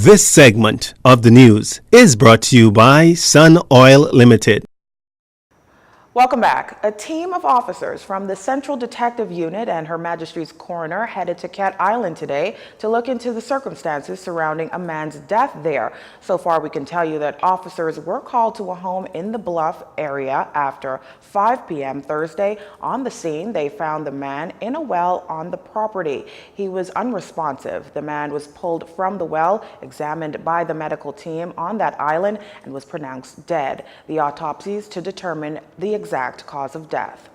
This segment of the news is brought to you by Sun Oil Limited. Welcome back. A team of officers from the Central Detective Unit and Her Majesty's Coroner headed to Cat Island today to look into the circumstances surrounding a man's death there. So far, we can tell you that officers were called to a home in the Bluff area after 5 p.m. Thursday. On the scene, they found the man in a well on the property. He was unresponsive. The man was pulled from the well, examined by the medical team on that island, and was pronounced dead. The autopsies to determine the exact cause of death.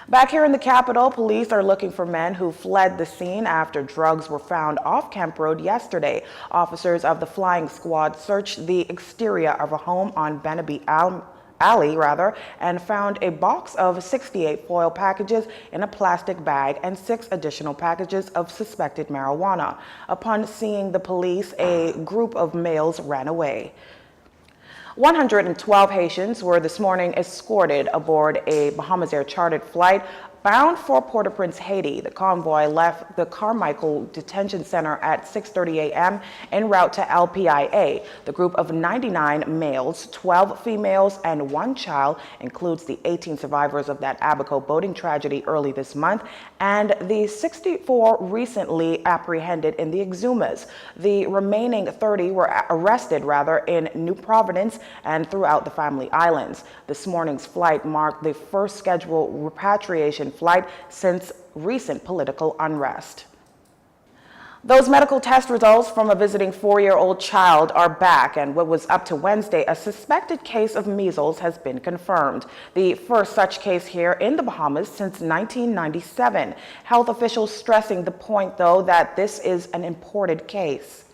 Back here in the capital, police are looking for men who fled the scene after drugs were found off Kemp Road yesterday. Officers of the flying squad searched the exterior of a home on Beneby Alley, and found a box of 68 foil packages in a plastic bag and 6 additional packages of suspected marijuana. Upon seeing the police, a group of males ran away. 112 Haitians were this morning escorted aboard a Bahamas Air chartered flight bound for Port-au-Prince, Haiti. The convoy left the Carmichael Detention Center at 6:30 a.m. en route to LPIA. The group of 99 males, 12 females, and 1 child includes the 18 survivors of that Abaco boating tragedy early this month and the 64 recently apprehended in the Exumas. The remaining 30 were arrested in New Providence and throughout the Family Islands. This morning's flight marked the first scheduled repatriation flight since recent political unrest. Those medical test results from a visiting 4-year-old child are back, and what was up to Wednesday, a suspected case of measles has been confirmed. The first such case here in the Bahamas since 1997. Health officials stressing the point, though, that this is an imported case.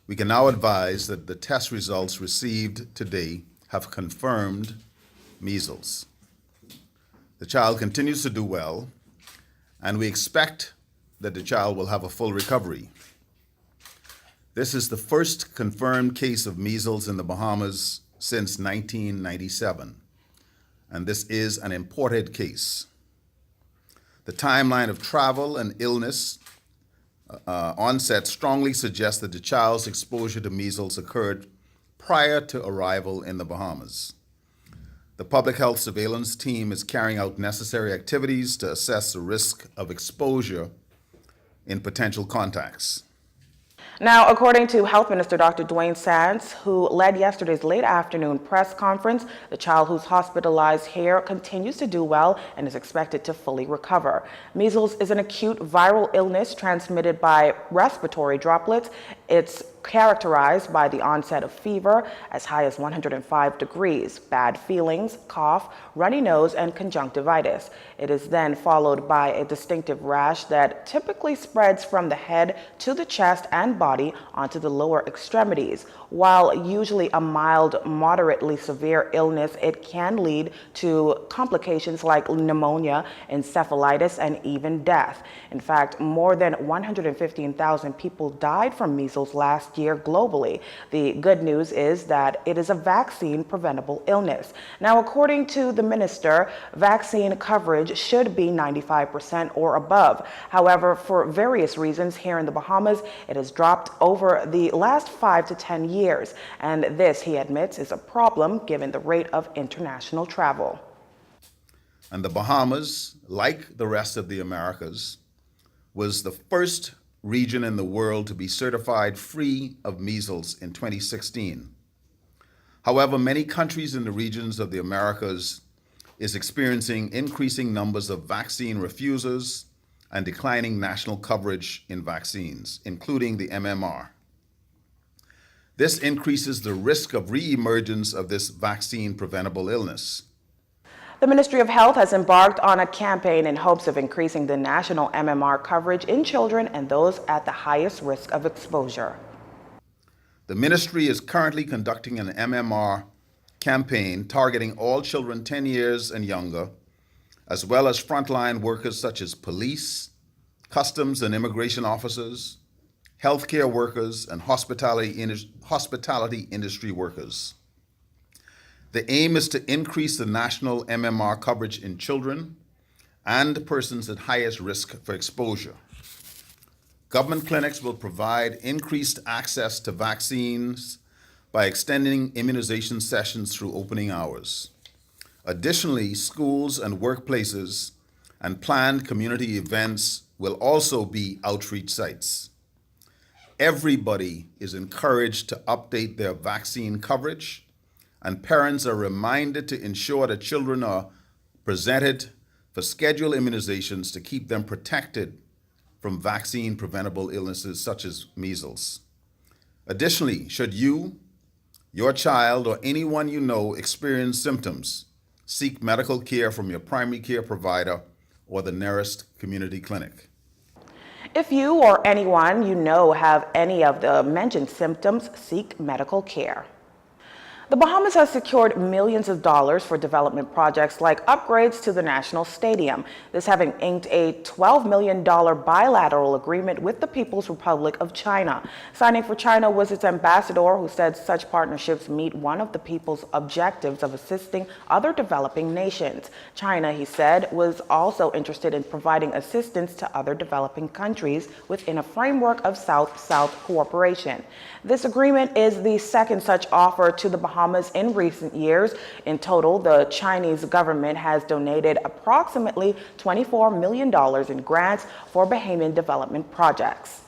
We can now advise that the test results received today have confirmed measles. The child continues to do well, and we expect that the child will have a full recovery. This is the first confirmed case of measles in the Bahamas since 1997, and this is an imported case. The timeline of travel and illness onset strongly suggests that the child's exposure to measles occurred prior to arrival in the Bahamas. The public health surveillance team is carrying out necessary activities to assess the risk of exposure in potential contacts. Now, according to Health Minister Dr. Dwayne Sands, who led yesterday's late afternoon press conference, the child who's hospitalized here continues to do well and is expected to fully recover. Measles is an acute viral illness transmitted by respiratory droplets. It's characterized by the onset of fever as high as 105 degrees, bad feelings, cough, runny nose, and conjunctivitis. It is then followed by a distinctive rash that typically spreads from the head to the chest and body onto the lower extremities. While usually a mild, moderately severe illness, it can lead to complications like pneumonia, encephalitis, and even death. In fact, more than 115,000 people died from measles last year globally. The good news is that it is a vaccine-preventable illness. Now, according to the minister, vaccine coverage should be 95% or above. However, for various reasons here in the Bahamas, it has dropped over the last 5 to 10 years. And this, he admits, is a problem given the rate of international travel. And the Bahamas, like the rest of the Americas, was the first region in the world to be certified free of measles in 2016. However, many countries in the regions of the Americas is experiencing increasing numbers of vaccine refusers and declining national coverage in vaccines, including the MMR. This increases the risk of re-emergence of this vaccine-preventable illness. The Ministry of Health has embarked on a campaign in hopes of increasing the national MMR coverage in children and those at the highest risk of exposure. The ministry is currently conducting an MMR campaign targeting all children 10 years and younger, as well as frontline workers such as police, customs and immigration officers, healthcare workers, and hospitality industry workers. The aim is to increase the national MMR coverage in children and persons at highest risk for exposure. Government clinics will provide increased access to vaccines by extending immunization sessions through opening hours. Additionally, schools and workplaces and planned community events will also be outreach sites. Everybody is encouraged to update their vaccine coverage, and parents are reminded to ensure that children are presented for scheduled immunizations to keep them protected from vaccine-preventable illnesses such as measles. Additionally, should you, your child, or anyone you know experience symptoms, seek medical care from your primary care provider or the nearest community clinic. If you or anyone you know have any of the mentioned symptoms, seek medical care. The Bahamas has secured millions of dollars for development projects like upgrades to the National Stadium. This having inked a $12 million bilateral agreement with the People's Republic of China. Signing for China was its ambassador, who said such partnerships meet one of the people's objectives of assisting other developing nations. China, he said, was also interested in providing assistance to other developing countries within a framework of South-South cooperation. This agreement is the second such offer to the Bahamas in recent years. In total, the Chinese government has donated approximately $24 million in grants for Bahamian development projects.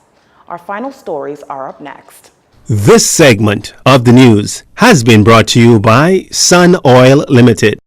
Our final stories are up next. This segment of the news has been brought to you by Sun Oil Limited.